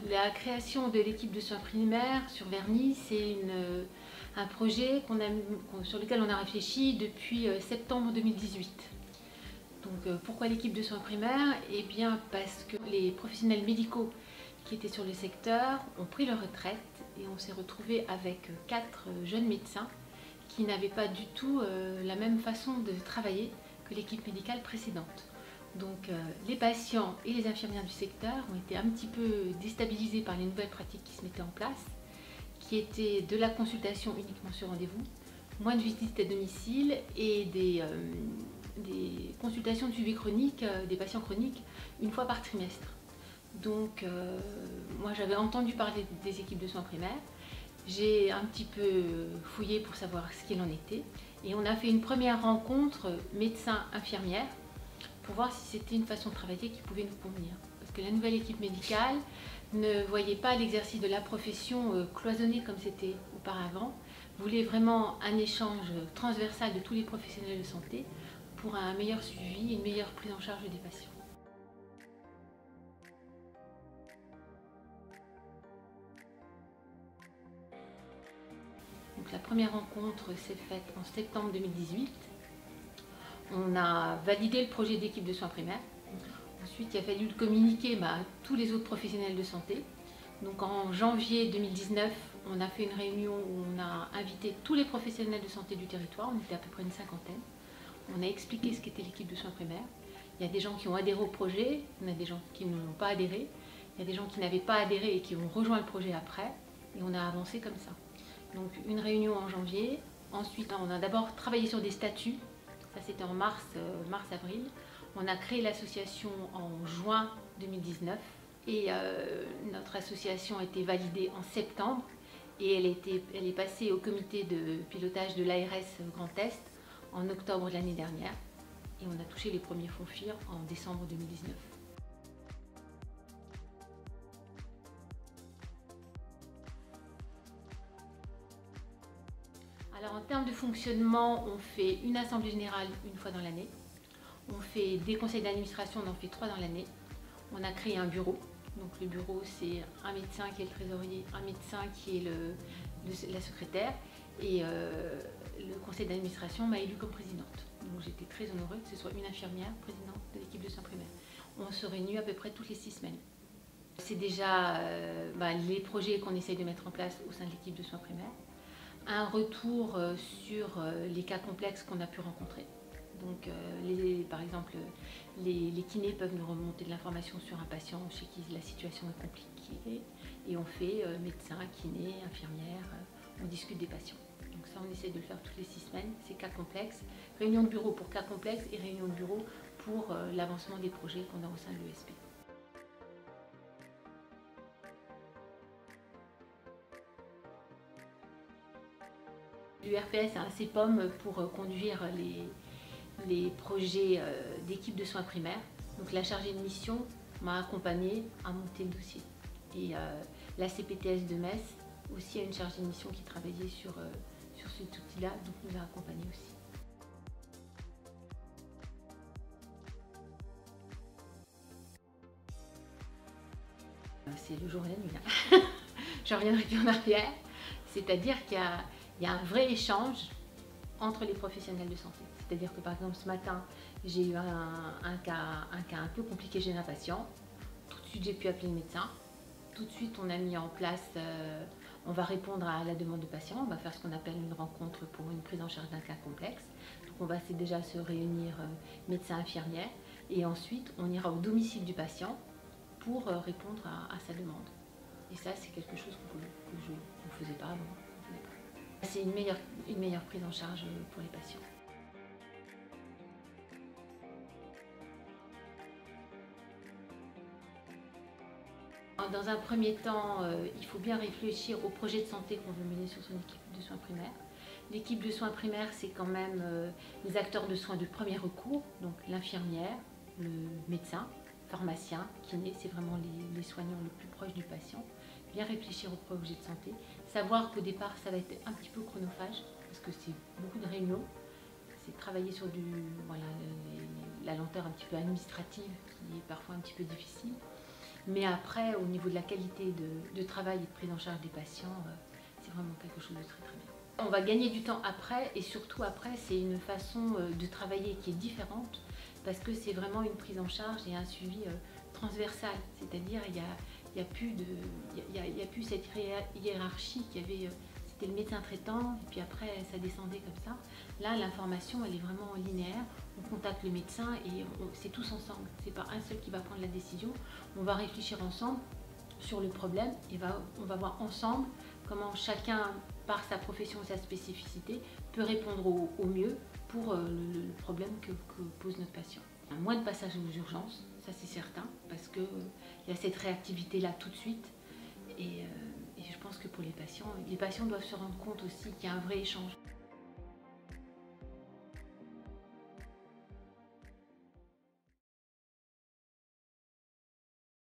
la création de l'équipe de soins primaires sur Verny, c'est un projet sur lequel on a réfléchi depuis septembre 2018. Donc pourquoi l'équipe de soins primaires? Eh bien parce que les professionnels médicaux qui étaient sur le secteur ont pris leur retraite et on s'est retrouvé avec 4 jeunes médecins qui n'avaient pas du tout la même façon de travailler que l'équipe médicale précédente. Donc les patients et les infirmières du secteur ont été un petit peu déstabilisés par les nouvelles pratiques qui se mettaient en place, qui étaient de la consultation uniquement sur rendez-vous, moins de visites à domicile et des consultations de suivi chronique des patients chroniques une fois par trimestre. Donc moi j'avais entendu parler des équipes de soins primaires, j'ai un petit peu fouillé pour savoir ce qu'il en était et on a fait une première rencontre médecin-infirmière pour voir si c'était une façon de travailler qui pouvait nous convenir. Parce que la nouvelle équipe médicale ne voyait pas l'exercice de la profession cloisonné comme c'était auparavant, voulait vraiment un échange transversal de tous les professionnels de santé pour un meilleur suivi, une meilleure prise en charge des patients. Donc la première rencontre s'est faite en septembre 2018. On a validé le projet d'équipe de soins primaires. Ensuite, il a fallu le communiquer à tous les autres professionnels de santé. Donc en janvier 2019, on a fait une réunion où on a invité tous les professionnels de santé du territoire. On était à peu près une cinquantaine. On a expliqué ce qu'était l'équipe de soins primaires. Il y a des gens qui ont adhéré au projet, il y en a des gens qui n'ont pas adhéré. Il y a des gens qui n'avaient pas adhéré et qui ont rejoint le projet après. Et on a avancé comme ça. Donc une réunion en janvier. Ensuite, on a d'abord travaillé sur des statuts. Ça, c'était en mars-avril. On a créé l'association en juin 2019 et notre association a été validée en septembre et elle est passée au comité de pilotage de l'ARS Grand Est en octobre de l'année dernière et on a touché les premiers fonds FIR en décembre 2019. Alors en termes de fonctionnement, on fait une assemblée générale une fois dans l'année. On fait des conseils d'administration, on en fait 3 dans l'année. On a créé un bureau. Donc le bureau, c'est un médecin qui est le trésorier, un médecin qui est la secrétaire. Et le conseil d'administration m'a élue comme présidente. Donc j'étais très honorée que ce soit une infirmière présidente de l'équipe de soins primaires. On se réunit à peu près toutes les 6 semaines. C'est déjà les projets qu'on essaye de mettre en place au sein de l'équipe de soins primaires. Un retour sur les cas complexes qu'on a pu rencontrer. Donc, par exemple, les kinés peuvent nous remonter de l'information sur un patient chez qui la situation est compliquée et on fait médecin, kiné, infirmière, on discute des patients. Donc ça, on essaie de le faire toutes les 6 semaines, c'est cas complexes. Réunion de bureau pour cas complexes et réunion de bureau pour l'avancement des projets qu'on a au sein de l'ESP. L'URPS a un CEPOM pour conduire les projets d'équipe de soins primaires. Donc la chargée de mission m'a accompagnée à monter le dossier. Et la CPTS de Metz aussi a une chargée de mission qui travaillait sur cet outil-là, donc nous a accompagnés aussi. C'est le jour et la nuit là. Je reviendrai plus en arrière. C'est-à-dire qu'il y a un vrai échange entre les professionnels de santé. C'est-à-dire que par exemple ce matin, j'ai eu un cas un peu compliqué chez un patient. Tout de suite j'ai pu appeler le médecin. Tout de suite on a mis en place, on va répondre à la demande du patient, on va faire ce qu'on appelle une rencontre pour une prise en charge d'un cas complexe. Donc on va déjà se réunir médecin-infirmière et ensuite on ira au domicile du patient pour répondre à sa demande. Et ça c'est quelque chose que je ne faisais pas avant. C'est une meilleure prise en charge pour les patients. Dans un premier temps, il faut bien réfléchir au projet de santé qu'on veut mener sur son équipe de soins primaires. L'équipe de soins primaires, c'est quand même les acteurs de soins de premier recours, donc l'infirmière, le médecin, pharmacien, kiné, c'est vraiment les soignants les plus proches du patient. Bien réfléchir au projet de santé, savoir qu'au départ ça va être un petit peu chronophage parce que c'est beaucoup de réunions, c'est travailler sur la lenteur un petit peu administrative qui est parfois un petit peu difficile Mais après, au niveau de la qualité de travail et de prise en charge des patients, c'est vraiment quelque chose de très très bien. On va gagner du temps après, et surtout après, c'est une façon de travailler qui est différente, parce que c'est vraiment une prise en charge et un suivi transversal. C'est-à-dire, il n'y a plus cette hiérarchie qu'il y avait. C'était le médecin traitant, et puis après ça descendait comme ça. Là, l'information, elle est vraiment linéaire. On contacte le médecin et c'est tous ensemble. C'est pas un seul qui va prendre la décision. On va réfléchir ensemble sur le problème et on va voir ensemble comment chacun, par sa profession et sa spécificité, peut répondre au mieux pour le problème que pose notre patient. Moins de passage aux urgences, ça c'est certain, parce qu'il y a cette réactivité-là tout de suite. Et je pense que pour les patients doivent se rendre compte aussi qu'il y a un vrai échange.